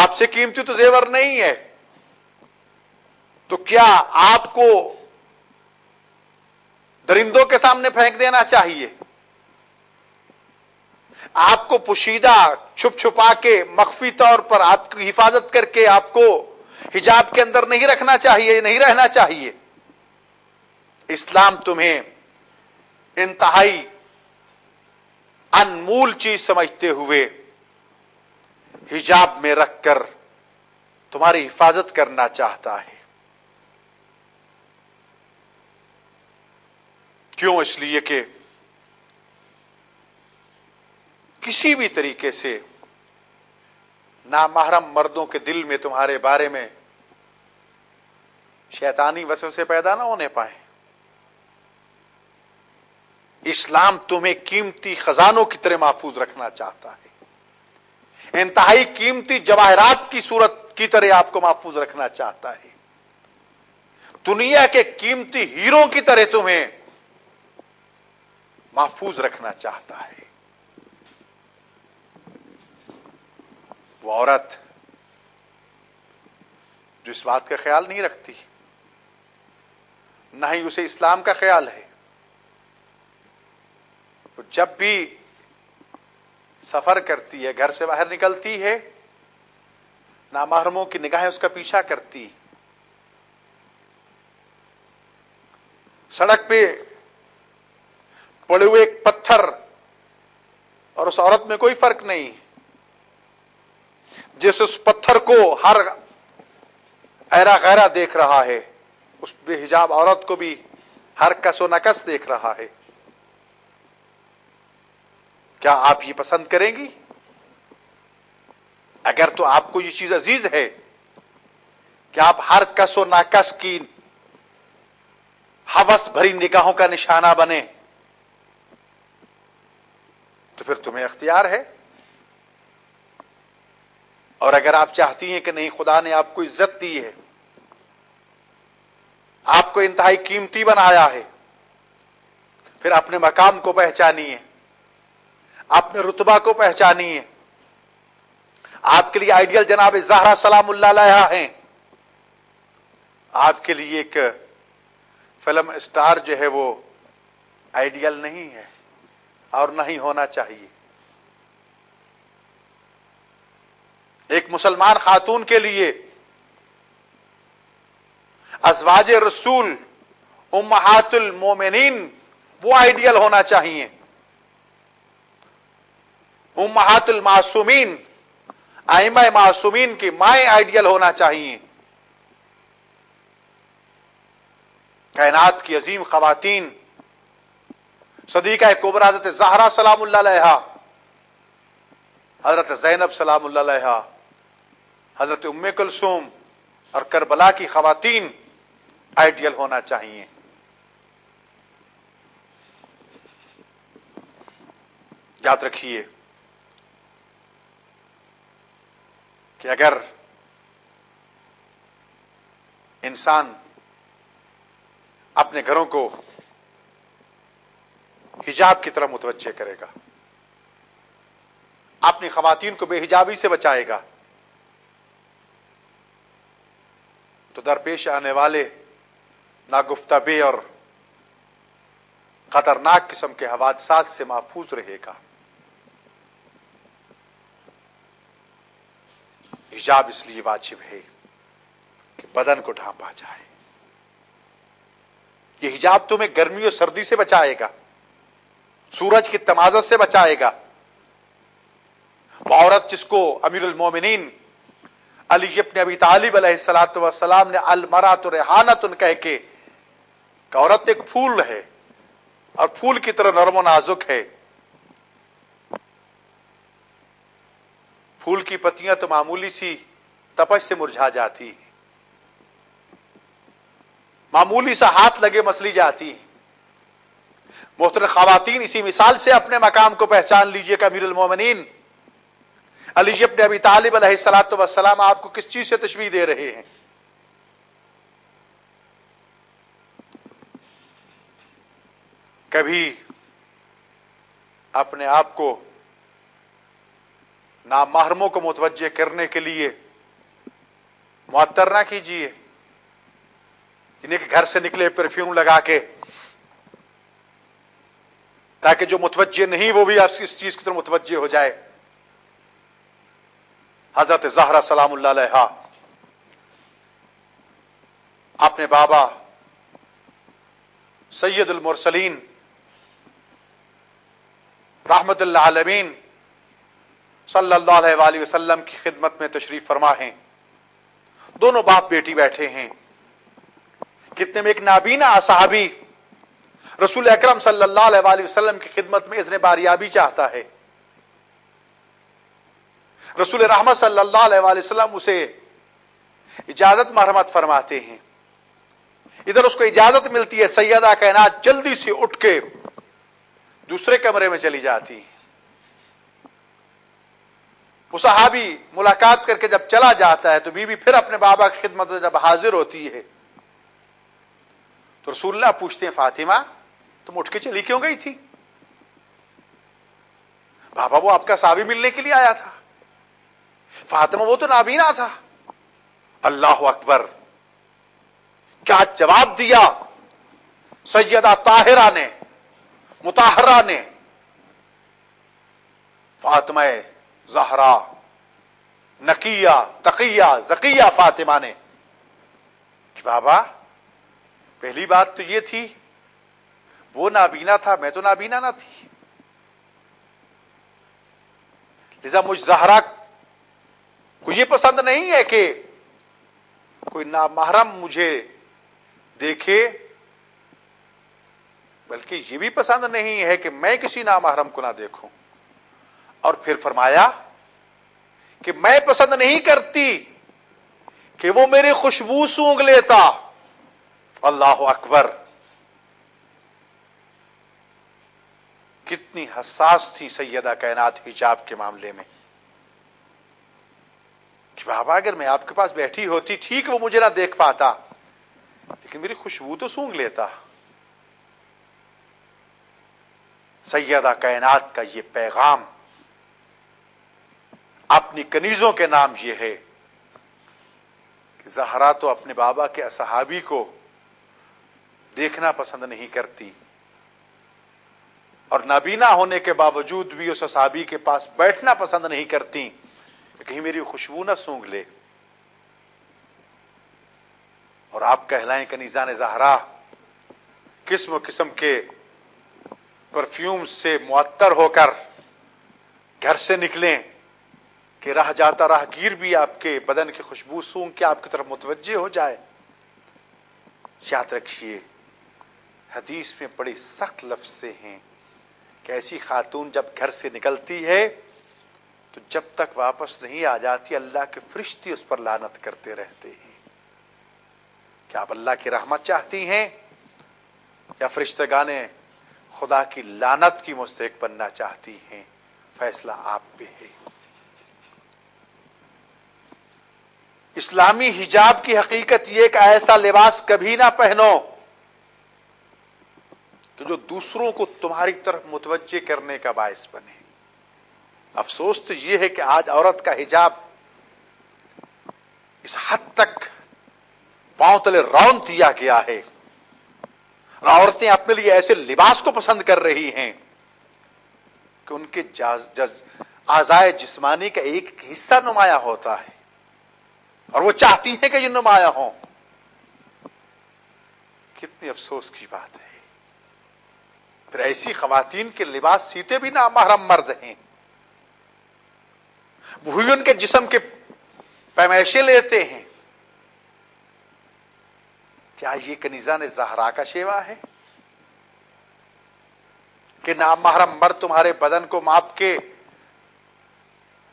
آپ سے قیمتی تو زیور نہیں ہے، تو کیا آپ کو درندوں کے سامنے پھینک دینا چاہیے؟ آپ کو پوشیدہ چھپ چھپا کے مخفی طور پر آپ کی حفاظت کر کے آپ کو حجاب کے اندر نہیں رکھنا چاہیے، نہیں رہنا چاہیے؟ اسلام تمہیں انتہائی انمول چیز سمجھتے ہوئے حجاب میں رکھ کر تمہاری حفاظت کرنا چاہتا ہے۔ کیوں؟ اس لیے کہ کسی بھی طریقے سے نامحرم مردوں کے دل میں تمہارے بارے میں شیطانی وسوسے پیدا نہ ہونے پائیں۔ اسلام تمہیں قیمتی خزانوں کی طرح محفوظ رکھنا چاہتا ہے، انتہائی قیمتی جواہرات کی صورت کی طرح آپ کو محفوظ رکھنا چاہتا ہے، دنیا کے قیمتی ہیروں کی طرح تمہیں محفوظ رکھنا چاہتا ہے۔ وہ عورت جو اس بات کا خیال نہیں رکھتی، نہ ہی اسے اسلام کا خیال ہے، وہ جب بھی سفر کرتی ہے، گھر سے باہر نکلتی ہے، نامحرموں کی نگاہیں اس کا پیچھا کرتی، سڑک پہ پڑے ہوئے ایک پتھر اور اس عورت میں کوئی فرق نہیں، جس اس پتھر کو ہر ایرا غیرہ دیکھ رہا ہے، اس بے حجاب عورت کو بھی ہر کس و نکس دیکھ رہا ہے۔ کیا آپ یہ پسند کریں گی؟ اگر تو آپ کو یہ چیز عزیز ہے کہ آپ ہر کس و ناکس کی ہوس بھری نگاہوں کا نشانہ بنے، تو پھر تمہیں اختیار ہے۔ اور اگر آپ چاہتی ہیں کہ نہیں، خدا نے آپ کو عزت دی ہے، آپ کو انتہائی قیمتی بنایا ہے، پھر اپنے مقام کو پہچانیے، اپنے رتبہ کو پہچانیے۔ آپ کے لیے آئیڈیل جناب زہرا سلام اللہ علیہا ہیں، آپ کے لیے ایک فلم اسٹار جو ہے وہ آئیڈیل نہیں ہے، اور نہ ہی ہونا چاہیے۔ ایک مسلمان خاتون کے لیے ازواج رسول امہات المومنین وہ آئیڈیل ہونا چاہیے، امہات المعصومین، ائمہ معصومین کی مائیں آئیڈیل ہونا چاہیے، کائنات کی عظیم خواتین صدیقہ کبریٰ حضرت زہرا سلام اللہ علیہا، حضرت زینب سلام اللہ علیہا، حضرت ام کلثوم اور کربلا کی خواتین آئیڈیل ہونا چاہیے۔ یاد رکھیے کہ اگر انسان اپنے گھروں کو حجاب کی طرف متوجہ کرے گا، اپنی خواتین کو بے حجابی سے بچائے گا، تو درپیش آنے والے ناگفتہ بے اور خطرناک قسم کے حوادثات سے محفوظ رہے گا۔ حجاب اس لیے واجب ہے کہ بدن کو ڈھانپا جائے۔ یہ حجاب تمہیں گرمی اور سردی سے بچائے گا، سورج کی تمازت سے بچائے گا۔ وہ عورت جس کو امیر المومنین علی ابن ابی طالب علیہ الصلوۃ والسلام نے المرأۃ ریحانۃ کہہ کے کہ عورت ایک پھول ہے اور پھول کی طرح نرم و نازک ہے، پھول کی پتیاں تو معمولی سی تپش سے مرجھا جاتی ہیں، معمولی سا ہاتھ لگے مسلی جاتی ہیں۔ محترم خواتین، اسی مثال سے اپنے مقام کو پہچان لیجئے کہ امیر المومنین علی ابن ابی طالب علیہ الصلوۃ والسلام آپ کو کس چیز سے تشبیہ دے رہے ہیں۔ کبھی اپنے آپ کو نامحرموں کو متوجہ کرنے کے لیے معطر نہ کیجیے، انہیں کہ گھر سے نکلے پرفیوم لگا کے، تاکہ جو متوجہ نہیں وہ بھی اس چیز کی طرف متوجہ ہو جائے۔ حضرت زہرا سلام اللہ علیہا اپنے بابا سید المرسلین رحمت اللہ عالمین صلی اللہ علیہ وآلہ وسلم کی خدمت میں تشریف فرما ہیں۔ دونوں باپ بیٹی بیٹھے ہیں۔ کتنے میں ایک نابینا صحابی رسول اکرم صلی اللہ علیہ وآلہ وسلم کی خدمت میں اذن باریابی چاہتا ہے۔ رسول رحمت صلی اللہ علیہ وآلہ وسلم اسے اجازت مرحمت فرماتے ہیں۔ ادھر اس کو اجازت ملتی ہے، سیدہ کائنات جلدی سے اٹھ کے دوسرے کمرے میں چلی جاتی۔ وہ صحابی ملاقات کر کے جب چلا جاتا ہے تو بیوی پھر اپنے بابا کی خدمت میں جب حاضر ہوتی ہے تو رسول اللہ پوچھتے ہیں، فاطمہ تم اٹھ کے چلی کیوں گئی تھی؟ بابا وہ آپ کا صحابی ملنے کے لیے آیا تھا۔ فاطمہ وہ تو نابینا تھا۔ اللہ اکبر، کیا جواب دیا سیدہ طاہرہ نے، مطہرہ نے، فاطمہ زہرا نقیہ تقیہ زکیہ فاطمہ نے کہ بابا پہلی بات تو یہ تھی وہ نابینا تھا، میں تو نابینا نہ تھی، لذا مجھ زہرا کو یہ پسند نہیں ہے کہ کوئی نامحرم مجھے دیکھے، بلکہ یہ بھی پسند نہیں ہے کہ میں کسی نامحرم کو نہ دیکھوں۔ اور پھر فرمایا کہ میں پسند نہیں کرتی کہ وہ میری خوشبو سونگھ لیتا۔ اللہ اکبر، کتنی حساس تھی سیدہ کائنات حجاب کے معاملے میں کہ بابا اگر میں آپ کے پاس بیٹھی ہوتی ٹھیک وہ مجھے نہ دیکھ پاتا لیکن میری خوشبو تو سونگھ لیتا۔ سیدہ کائنات کا یہ پیغام اپنی کنیزوں کے نام یہ ہے کہ زہرا تو اپنے بابا کے صحابی کو دیکھنا پسند نہیں کرتی اور نابینا ہونے کے باوجود بھی اس صحابی کے پاس بیٹھنا پسند نہیں کرتی کہ کہیں میری خوشبو نہ سونگھ لے۔ اور آپ کہلائیں کنیزان زہرا، قسم قسم کے پرفیوم سے معطر ہو کر گھر سے نکلیں کہ راہ جاتا راہ گیر بھی آپ کے بدن کی خوشبو سونگھ کے آپ کی طرف متوجہ ہو جائے۔ یاد رکھیے حدیث میں بڑی سخت لفظ سے ہیں کہ ایسی خاتون جب گھر سے نکلتی ہے تو جب تک واپس نہیں آ جاتی اللہ کے فرشتے اس پر لعنت کرتے رہتے ہیں۔ کیا آپ اللہ کی رحمت چاہتی ہیں یا فرشتگان خدا کی لعنت کی مستحق بننا چاہتی ہیں؟ فیصلہ آپ پہ ہے۔ اسلامی حجاب کی حقیقت یہ کہ ایسا لباس کبھی نہ پہنو کہ جو دوسروں کو تمہاری طرف متوجہ کرنے کا باعث بنے۔ افسوس تو یہ ہے کہ آج عورت کا حجاب اس حد تک پاؤں تلے رون دیا گیا ہے اور عورتیں اپنے لیے ایسے لباس کو پسند کر رہی ہیں کہ ان کے اعضائے جسمانی کا ایک حصہ نمایاں ہوتا ہے اور وہ چاہتی ہیں کہ یہ نمایاں ہوں۔ کتنی افسوس کی بات ہے۔ پھر ایسی خواتین کے لباس سیتے بھی نامحرم مرد ہیں، وہی ان کے جسم کے پیمائشیں لیتے ہیں۔ کیا یہ کنیزان زہرا کا شیوا ہے کہ نامحرم مرد تمہارے بدن کو ماپ کے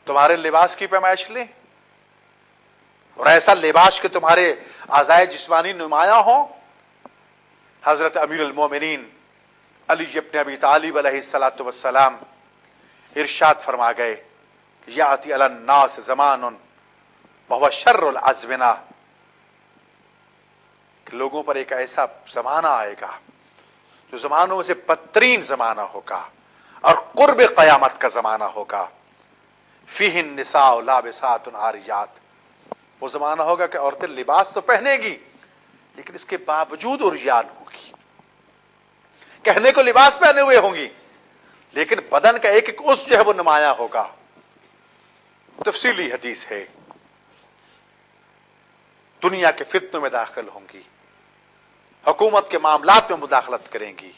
تمہارے لباس کی پیمائش لیں اور ایسا لباس کہ تمہارے اعضائے جسمانی نمایاں ہوں؟ حضرت امیر المومنین علی ابن ابی طالب علیہ الصلوۃ والسلام ارشاد فرما گئے کہ یاتی علی الناس زمان وہو شر الازمنہ، کہ لوگوں پر ایک ایسا زمانہ آئے گا جو زمانوں میں سے بدترین زمانہ ہوگا اور قرب قیامت کا زمانہ ہوگا۔ فیہ النساء لابسات عاریات، وہ زمانہ ہوگا کہ عورتیں لباس تو پہنے گی لیکن اس کے باوجود عریان ہوگی. کہنے کو لباس پہنے ہوئے ہوں گی لیکن بدن کا ایک ایک عضو جو ہے وہ نمایاں ہوگا. تفصیلی حدیث ہے. دنیا کے فتنوں میں داخل ہوں گی, حکومت کے معاملات میں مداخلت کریں گی.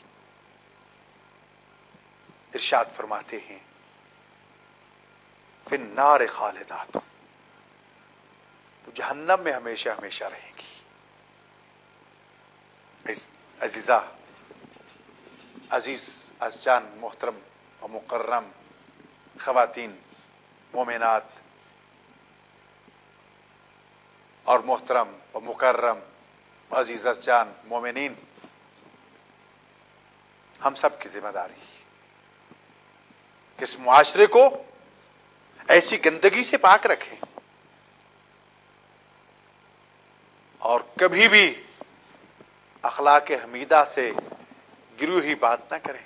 ارشاد فرماتے ہیں فی النار خالدات, تو جہنم میں ہمیشہ ہمیشہ رہیں گی. عزیزہ, عزیز ازجان, محترم و مکرم خواتین مومنات اور محترم و مکرم عزیز ازجان مومنین, ہم سب کی ذمہ داری ہے کہ اس معاشرے کو ایسی گندگی سے پاک رکھیں اور کبھی بھی اخلاق حمیدہ سے گری ہوئی بات نہ کریں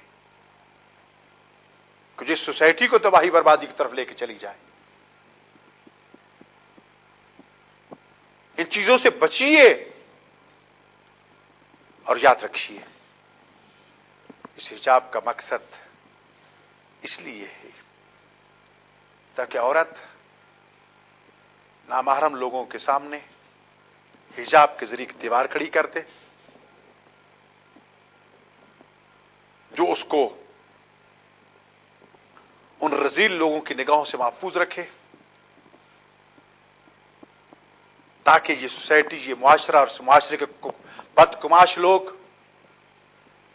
کہ جس سوسائٹی کو تباہی بربادی کی طرف لے کے چلی جائے. ان چیزوں سے بچیے اور یاد رکھیے اس حجاب کا مقصد اس لیے ہے تاکہ عورت نامحرم لوگوں کے سامنے حجاب کے ذریعے ایک دیوار کھڑی کر دے جو اس کو ان رذیل لوگوں کی نگاہوں سے محفوظ رکھے, تاکہ یہ سوسائٹی, یہ معاشرہ اور اس معاشرے کے بدگماش لوگ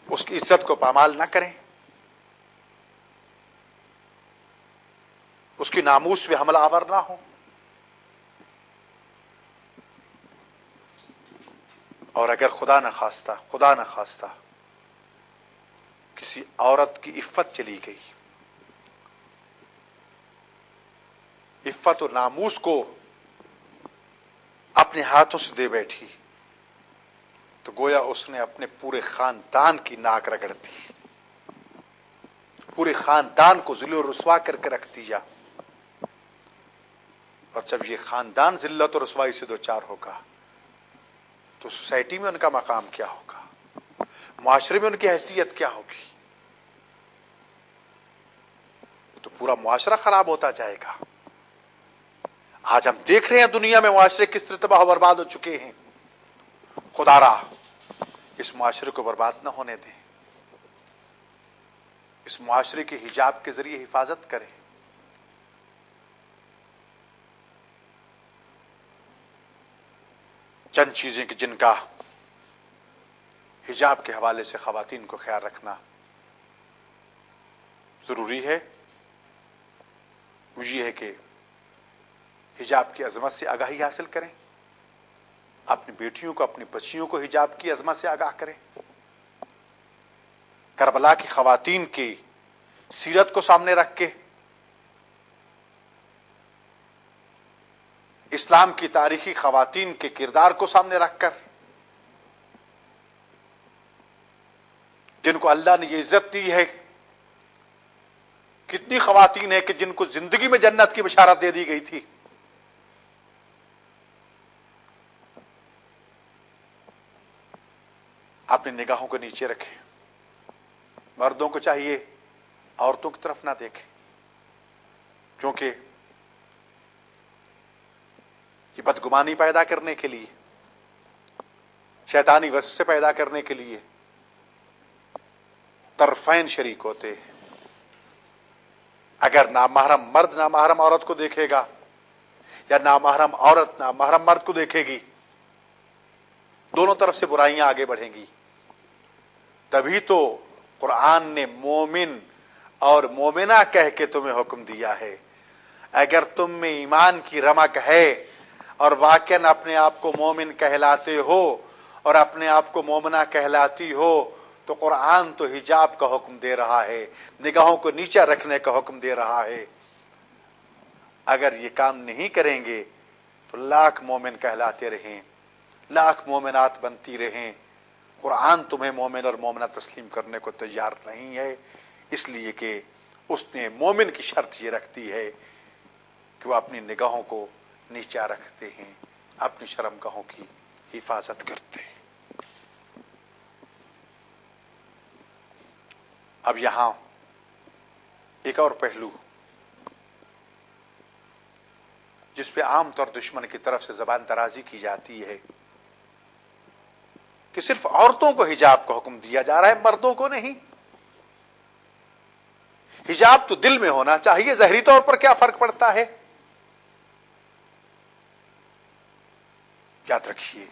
اس کی عزت کو پامال نہ کریں, اس کی ناموس پہ حملہ آور نہ ہو. اور اگر خدا نہ خواستہ کسی عورت کی عفت چلی گئی, عفت اور ناموس کو اپنے ہاتھوں سے دے بیٹھی, تو گویا اس نے اپنے پورے خاندان کی ناک رگڑ دی, پورے خاندان کو ذل و رسوا کر کے رکھ دیا. اور جب یہ خاندان ذلت اور رسوائی سے دوچار ہوگا تو سوسائٹی میں ان کا مقام کیا ہوگا, معاشرے میں ان کی حیثیت کیا ہوگی؟ تو پورا معاشرہ خراب ہوتا جائے گا. آج ہم دیکھ رہے ہیں دنیا میں معاشرے کس طرح تباہ و برباد ہو چکے ہیں. خدا را اس معاشرے کو برباد نہ ہونے دیں, اس معاشرے کے حجاب کے ذریعے حفاظت کریں. چند چیزیں کہ جن کا حجاب کے حوالے سے خواتین کو خیال رکھنا ضروری ہے, وہ یہ ہے کہ حجاب کی عظمت سے آگاہی حاصل کریں, اپنی بیٹیوں کو, اپنی بچیوں کو حجاب کی عظمت سے آگاہ کریں. کربلا کی خواتین کی سیرت کو سامنے رکھ کے, اسلام کی تاریخی خواتین کے کردار کو سامنے رکھ کر, جن کو اللہ نے یہ عزت دی ہے. کتنی خواتین ہیں کہ جن کو زندگی میں جنت کی بشارت دے دی گئی تھی, اپنی نگاہوں کو نیچے رکھیں. مردوں کو چاہیے عورتوں کی طرف نہ دیکھیں, کیونکہ یہ بدگمانی پیدا کرنے کے لیے, شیطانی وسوسے پیدا کرنے کے لیے طرفین شریک ہوتے ہیں. اگر نامحرم مرد نامحرم عورت کو دیکھے گا یا نامحرم عورت نامحرم مرد کو دیکھے گی, دونوں طرف سے برائیاں آگے بڑھیں گی. تبھی تو قرآن نے مومن اور مومنہ کہہ کے تمہیں حکم دیا ہے. اگر تم میں ایمان کی رمق ہے اور واقعاً اپنے آپ کو مومن کہلاتے ہو اور اپنے آپ کو مومنہ کہلاتی ہو, تو قرآن تو حجاب کا حکم دے رہا ہے, نگاہوں کو نیچے رکھنے کا حکم دے رہا ہے. اگر یہ کام نہیں کریں گے تو لاکھ مومن کہلاتے رہیں, لاکھ مومنات بنتی رہیں, قرآن تمہیں مومن اور مومنہ تسلیم کرنے کو تیار نہیں ہے, اس لیے کہ اس نے مومن کی شرط یہ رکھتی ہے کہ وہ اپنی نگاہوں کو نیچا رکھتے ہیں. اپنی شرمگاہوں کی حفاظت کرتے ہیں۔ اب یہاں ایک اور پہلو جس پہ عام طور دشمن کی طرف سے زبان درازی کی جاتی ہے کہ صرف عورتوں کو حجاب کا حکم دیا جا رہا ہے، مردوں کو نہیں۔ حجاب تو دل میں ہونا چاہیے، ظاہری طور پر کیا فرق پڑتا ہے؟ یاد رکھیے،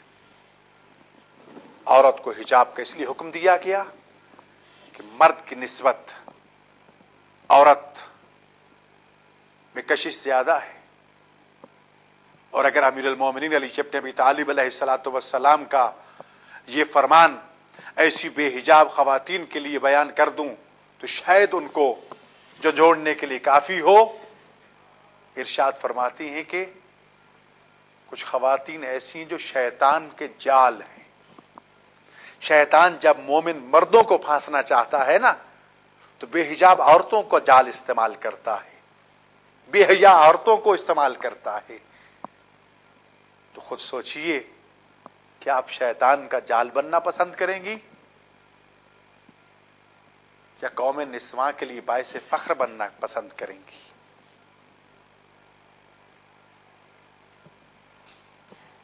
عورت کو حجاب کا اس لیے حکم دیا گیا کہ مرد کی نسبت عورت میں کشش زیادہ ہے، اور اگر امیر المومنین علی ابن ابی طالب علیہ الصلوۃ والسلام کا یہ فرمان ایسی بے حجاب خواتین کے لیے بیان کر دوں تو شاید ان کو جو جوڑنے کے لیے کافی ہو۔ ارشاد فرماتی ہیں کہ کچھ خواتین ایسی ہیں جو شیطان کے جال ہیں۔ شیطان جب مومن مردوں کو پھانسنا چاہتا ہے نا تو بے حجاب عورتوں کو جال استعمال کرتا ہے، بے حیا عورتوں کو استعمال کرتا ہے۔ تو خود سوچئے کہ آپ شیطان کا جال بننا پسند کریں گی یا قوم نسواں کے لیے باعث فخر بننا پسند کریں گی؟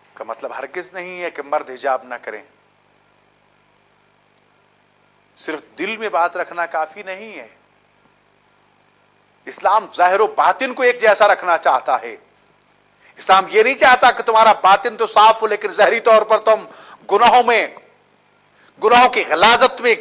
اس کا مطلب ہرگز نہیں ہے کہ مرد حجاب نہ کریں، صرف دل میں بات رکھنا کافی نہیں ہے۔ اسلام ظاہر و باطن کو ایک جیسا رکھنا چاہتا ہے۔ اسلام یہ نہیں چاہتا کہ تمہارا باطن تو صاف ہو لیکن ظاہری طور پر تم گناہوں کی غلاظت میں